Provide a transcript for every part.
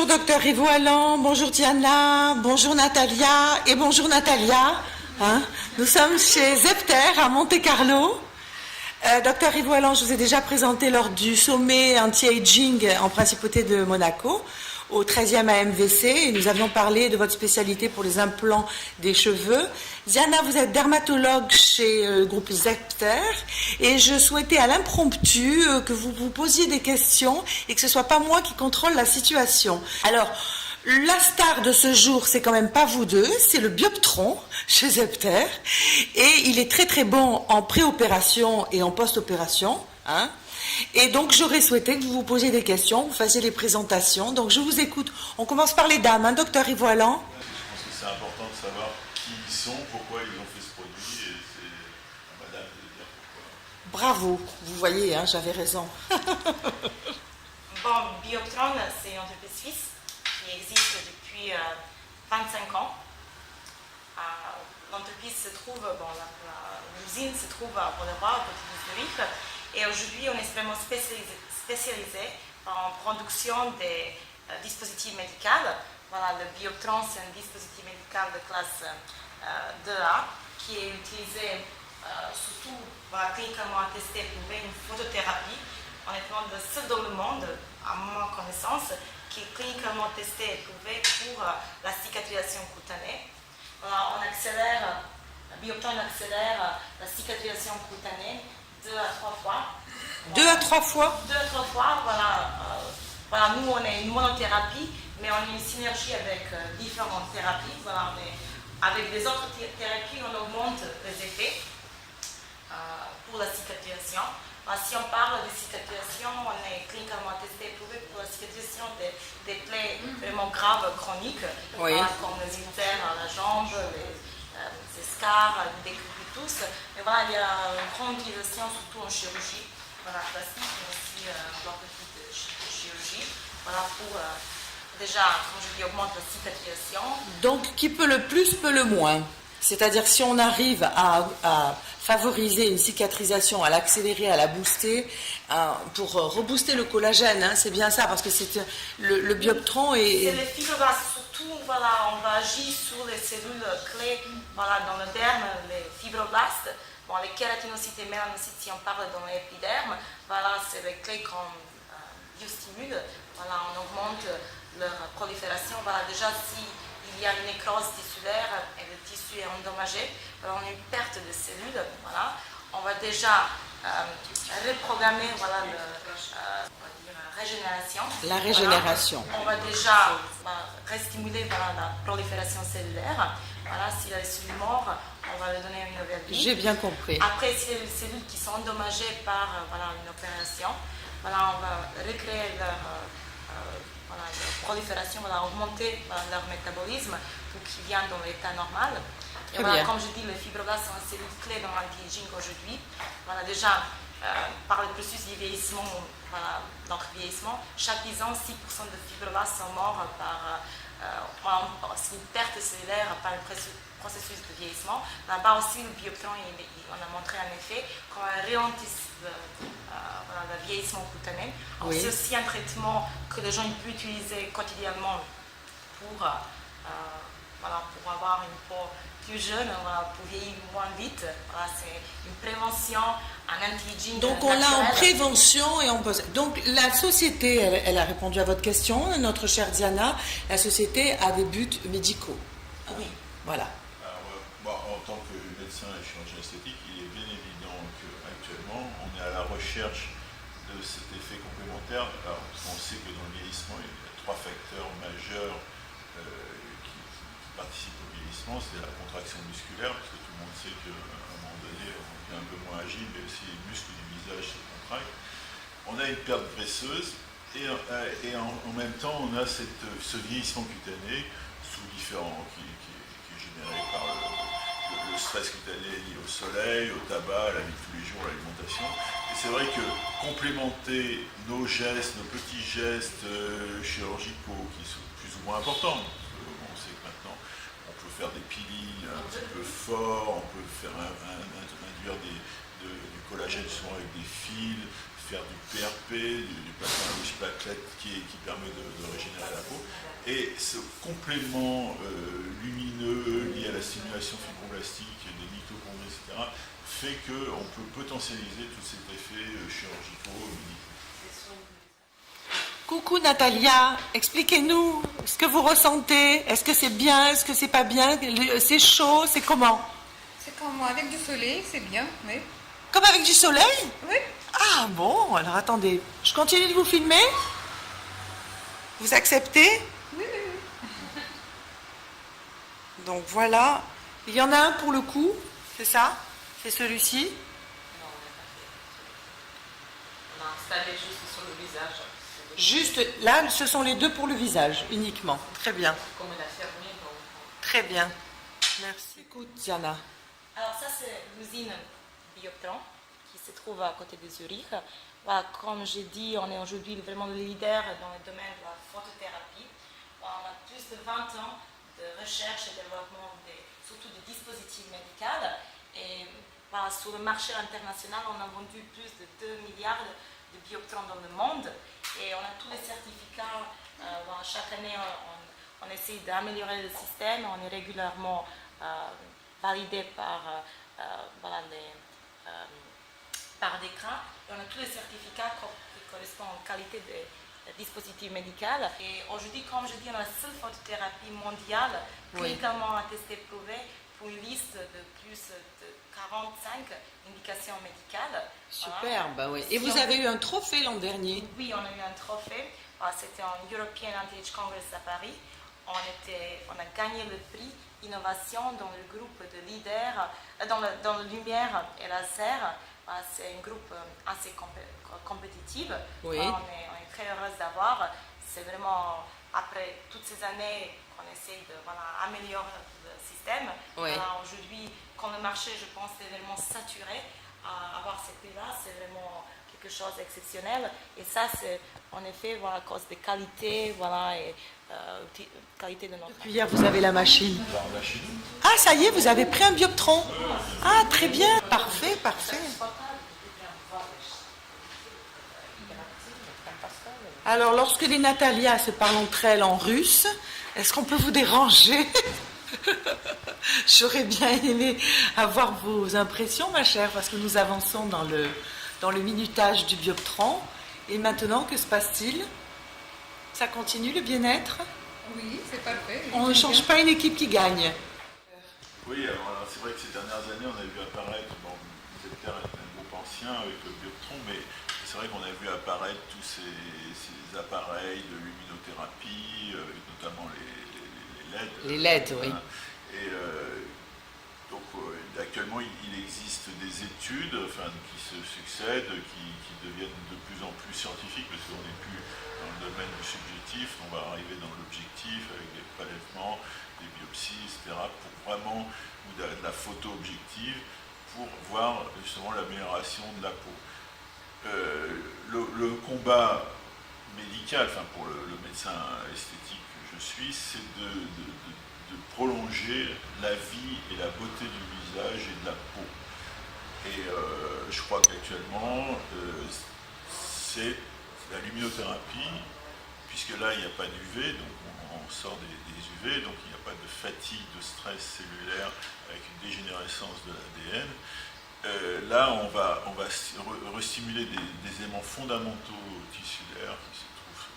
Bonjour docteur Ivo Allan, bonjour Diana, bonjour Natalia et bonjour Natalia. Nous sommes chez Zepter à Monte-Carlo. Docteur Ivo Allan, je vous ai déjà présenté lors du sommet anti-aging en principauté de Monaco, au 13e AMVC, et nous avions parlé de votre spécialité pour les implants des cheveux. Diana, vous êtes dermatologue chez le groupe Zepter, et je souhaitais à l'impromptu que vous vous posiez des questions et que ce ne soit pas moi qui contrôle la situation. Alors, la star de ce jour, c'est quand même pas vous deux, c'est le Bioptron chez Zepter, et il est très très bon en préopération et en post-opération, Et donc j'aurais souhaité que vous vous posiez des questions, vous fassiez les présentations. Donc je vous écoute. On commence par les dames, docteur Ivo Allan. Je pense que c'est important de savoir qui ils sont, pourquoi ils ont fait ce produit, et c'est à madame de dire pourquoi. Bravo, vous voyez, j'avais raison. Bon, Bioptron, c'est une entreprise suisse qui existe depuis 25 ans. L'entreprise se trouve, l'usine se trouve à Boulevard, au côté de Zurich. Et aujourd'hui, on est vraiment spécialisé en production des dispositifs médicaux. Voilà, le Bioptron, c'est un dispositif médical de classe 2A qui est utilisé surtout cliniquement attesté pour une photothérapie. Honnêtement, le seul dans le monde, à ma connaissance, qui est cliniquement testé et prouvé pour la cicatrisation cutanée. Voilà, Bioptron accélère la cicatrisation cutanée 2 à 3 fois. 2 à 3 fois 2 à 3 fois, voilà, nous on est une monothérapie, mais on a une synergie avec différentes thérapies. Voilà, avec les autres thérapies, on augmente les effets pour la cicatrisation. Si on parle de cicatrisation, on est cliniquement testé et prouvé pour la cicatrisation des plaies vraiment graves, chroniques, comme les ulcères à la jambe, les scars, les décubitus. Mais voilà, il y a une grande utilisation, surtout en chirurgie, plastique, mais aussi dans le type de chirurgie. Voilà, pour déjà, comme je dis, augmenter la cicatrisation. Donc, qui peut le plus, peut le moins. C'est-à-dire, si on arrive à favoriser une cicatrisation, à l'accélérer, à la booster, pour rebooster le collagène, c'est bien ça, parce que c'est le Bioptron et... C'est les fibroblastes, surtout, voilà, on va agir sur les cellules clés dans le derme, les fibroblastes. Bon, les kératinocytes et mélanocytes, si on parle dans l'épiderme, voilà, c'est les clés qu'on biostimule. Voilà, on augmente leur prolifération. Voilà, déjà, si il y a une nécrose tissulaire et le tissu est endommagé, alors on a une perte de cellules, voilà. On va déjà reprogrammer régénération. La régénération. Voilà. On va déjà restimuler la prolifération cellulaire. Voilà, s'il y a des cellules mortes, on va lui donner une nouvelle vie. J'ai bien compris. Après, s'il y a des cellules qui sont endommagées par une opération, voilà, on va recréer leur prolifération, augmenter leur métabolisme pour qu'ils viennent dans l'état normal. Et voilà, comme je dis, les fibroblastes sont une cellule clé dans l'anti-aging aujourd'hui. Voilà, déjà, par le processus du vieillissement, donc vieillissement, chaque 10 ans, 6% de fibroblastes sont morts par une perte cellulaire par le processus de vieillissement. Là-bas aussi, le Bioptron, on a montré en effet qu'on ralentit le vieillissement cutané. C'est aussi un traitement que les gens peuvent utiliser quotidiennement pour avoir une peau plus jeune, pour vieillir moins vite. Voilà, c'est une prévention, un anti-aging. Donc on l'a en prévention et en post. Donc la société, elle a répondu à votre question, notre chère Diana, la société a des buts médicaux. Oui. Voilà. Alors, moi, en tant que médecin et chirurgien esthétique, il est bien évident qu'actuellement, on est à la recherche de cet effet complémentaire. Alors, on sait que dans le vieillissement, il y a 3 facteurs majeurs qui participent au vieillissement. C'est la contraction musculaire, parce que tout le monde sait qu'à un moment donné, on devient un peu moins agile, mais aussi les muscles du visage se contractent. On a une perte graisseuse, et en même temps, on a ce vieillissement cutané sous différents, qui est généré par le stress cutané lié au soleil, au tabac, à la vie de tous les jours, à l'alimentation. Et c'est vrai que complémenter nos gestes, nos petits gestes chirurgicaux, qui sont plus ou moins importants, on sait que maintenant on peut faire des peelings un petit peu forts, on peut faire induire du collagène souvent avec des fils, faire du PRP, du plasma riche platelette qui permet de régénérer la peau. Et ce complément lumineux lié à la stimulation fibroblastique des mitochondries, etc., fait qu'on peut potentialiser tous ces effets chirurgicaux médicaux. Coucou Natalia, expliquez-nous ce que vous ressentez. Est-ce que c'est bien, est-ce que c'est pas bien? C'est chaud, c'est comment? C'est comme avec du soleil, c'est bien, oui. Comme avec du soleil? Oui. Ah bon, alors attendez, je continue de vous filmer? Vous acceptez? Oui, oui, oui. Donc voilà, il y en a un pour le cou, c'est ça? C'est celui-ci? On a installé juste sur le visage. Juste là, ce sont les deux pour le visage, uniquement. Très bien, Comme il a fermé, donc. très bien. Merci. Écoute, Diana. Alors ça c'est l'usine Bioptron qui se trouve à côté de Zurich. Voilà, comme j'ai dit, on est aujourd'hui vraiment le leader dans le domaine de la photothérapie. Voilà, on a plus de 20 ans de recherche et développement surtout des dispositifs médicaux. Et voilà, sur le marché international, on a vendu plus de 2 milliards de Bioptron dans le monde. Et on a tous les certificats. Voilà, chaque année, on essaie d'améliorer le système. On est régulièrement validé par, par décret. Et on a tous les certificats qui correspondent aux qualités des dispositifs médicaux. Et aujourd'hui, comme je dis, on a la seule photothérapie mondiale cliniquement attestée, prouvée, pour une liste de plus de 45 indications médicales. Super, Voilà. bah oui. Et vous avez eu un trophée l'an dernier? Oui, on a eu un trophée. C'était en European Anti-Age Congress à Paris. On a gagné le prix innovation dans le groupe de leaders, dans la lumière et laser. C'est un groupe assez compétitif. Oui. On est très heureuse d'avoir. C'est vraiment, après toutes ces années qu'on essaie d'améliorer le système. Oui. Aujourd'hui, quand le marché, je pense, est vraiment saturé, avoir ces prix-là, c'est vraiment quelque chose d'exceptionnel. Et ça, c'est en effet à cause des qualités, et qualité de notre. Depuis hier, vous avez la machine. La Chine. Ah, ça y est, vous avez pris un Bioptron. Ah, très bien, parfait, parfait. Alors, lorsque les Natalia se parlent entre elles en russe, est-ce qu'on peut vous déranger? J'aurais bien aimé avoir vos impressions, ma chère, parce que nous avançons dans le minutage du Bioptron. Et maintenant, que se passe-t-il? Ça continue le bien-être? Oui, c'est parfait. On ne change pas une équipe qui gagne. Oui, alors c'est vrai que ces dernières années, on a vu apparaître, Zepter est un groupe ancien avec le Bioptron, mais c'est vrai qu'on a vu apparaître tous ces appareils de luminothérapie, notamment les LED. Les LED, oui. Et donc actuellement, il existe des études qui se succèdent, qui deviennent de plus en plus scientifiques, parce qu'on n'est plus dans le domaine du subjectif, on va arriver dans l'objectif avec des prélèvements, des biopsies, etc., pour vraiment, ou de la photo objective, pour voir justement l'amélioration de la peau. Le combat médical, pour le médecin esthétique que je suis, c'est de prolonger la vie et la beauté du visage et de la peau. Et je crois qu'actuellement, c'est la luminothérapie, puisque là, il n'y a pas d'UV, donc on sort des UV, donc il n'y a pas de fatigue, de stress cellulaire avec une dégénérescence de l'ADN. Là, on va restimuler des éléments fondamentaux tissulaires qui se trouvent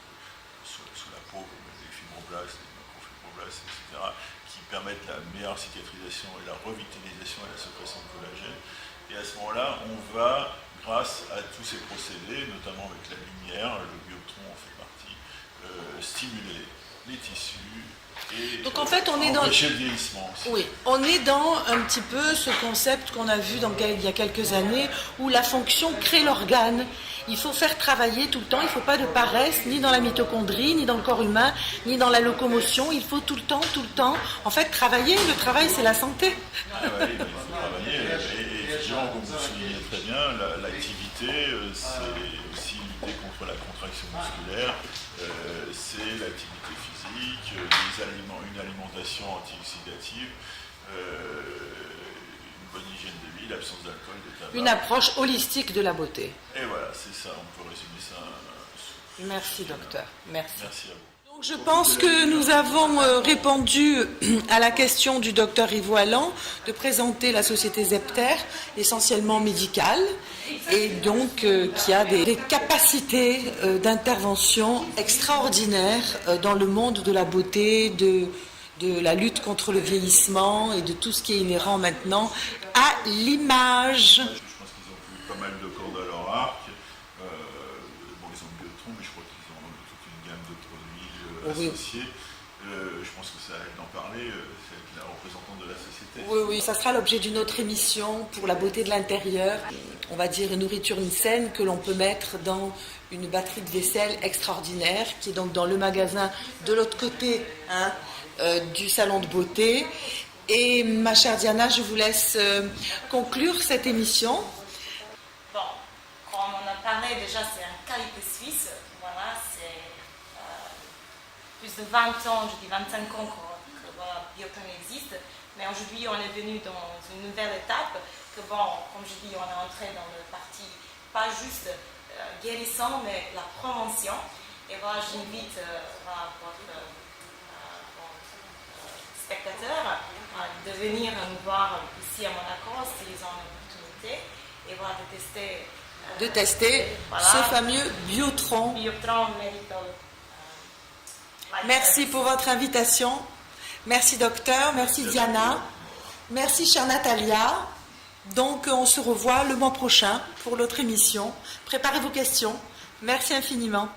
sous la peau, comme les fibroblastes, les macrofibroblastes, etc., qui permettent la meilleure cicatrisation et la revitalisation et la sécrétion de collagène. Et à ce moment-là, on va, grâce à tous ces procédés, notamment avec la lumière, le Bioptron en fait partie, stimuler les tissus et Donc en fait, on est dans empêcher le vieillissement aussi. Oui, on est dans un petit peu ce concept qu'on a vu il y a quelques années, où la fonction crée l'organe. Il faut faire travailler tout le temps, il ne faut pas de paresse, ni dans la mitochondrie, ni dans le corps humain, ni dans la locomotion. Il faut tout le temps, en fait, travailler. Le travail, c'est la santé. Ah ouais, il faut travailler. Et effectivement, comme vous le soulignez très bien, l'activité, c'est aussi lutter contre la contraction musculaire, c'est l'activité physique, une alimentation anti-oxydative, une bonne hygiène de vie, l'absence d'alcool, de tabac. Une approche holistique de la beauté. Et voilà, c'est ça, on peut résumer ça. Merci, docteur. Merci. Merci à vous. Donc, je pense que nous avons répondu à la question du docteur Yves Walland de présenter la société Zepter, essentiellement médicale, et donc qui a des capacités d'intervention extraordinaires dans le monde de la beauté, de la lutte contre le vieillissement et de tout ce qui est inhérent maintenant à l'image. Je pense qu'ils ont plus pas mal de cordes à leur arc. Bon, ils ont Biotron, mais je crois qu'ils ont toute une gamme de produits associés. Je pense que ça aide d'en parler. C'est la représentante de la société. Oui, oui, ça sera l'objet d'une autre émission pour la beauté de l'intérieur. On va dire une nourriture saine que l'on peut mettre dans une batterie de vaisselle extraordinaire qui est donc dans le magasin de l'autre côté du salon de beauté. Et ma chère Diana, je vous laisse conclure cette émission. Bon, comme on a parlé déjà, c'est un qualité suisse. Voilà, c'est plus de 20 ans, je dis 25 ans que voilà, Biotron existe. Mais aujourd'hui, on est venu dans une nouvelle étape. Que bon, comme je dis, on est entré dans le parti pas juste guérissant, mais la prévention. Et voilà, j'invite votre spectateurs de venir nous voir ici à Monaco s'ils ont l'opportunité et voilà, de tester voilà, ce fameux Biotron. Biotron Medical. Merci pour votre invitation. Merci docteur, merci Diana, merci chère Natalia. Donc on se revoit le mois prochain pour l'autre émission. Préparez vos questions. Merci infiniment.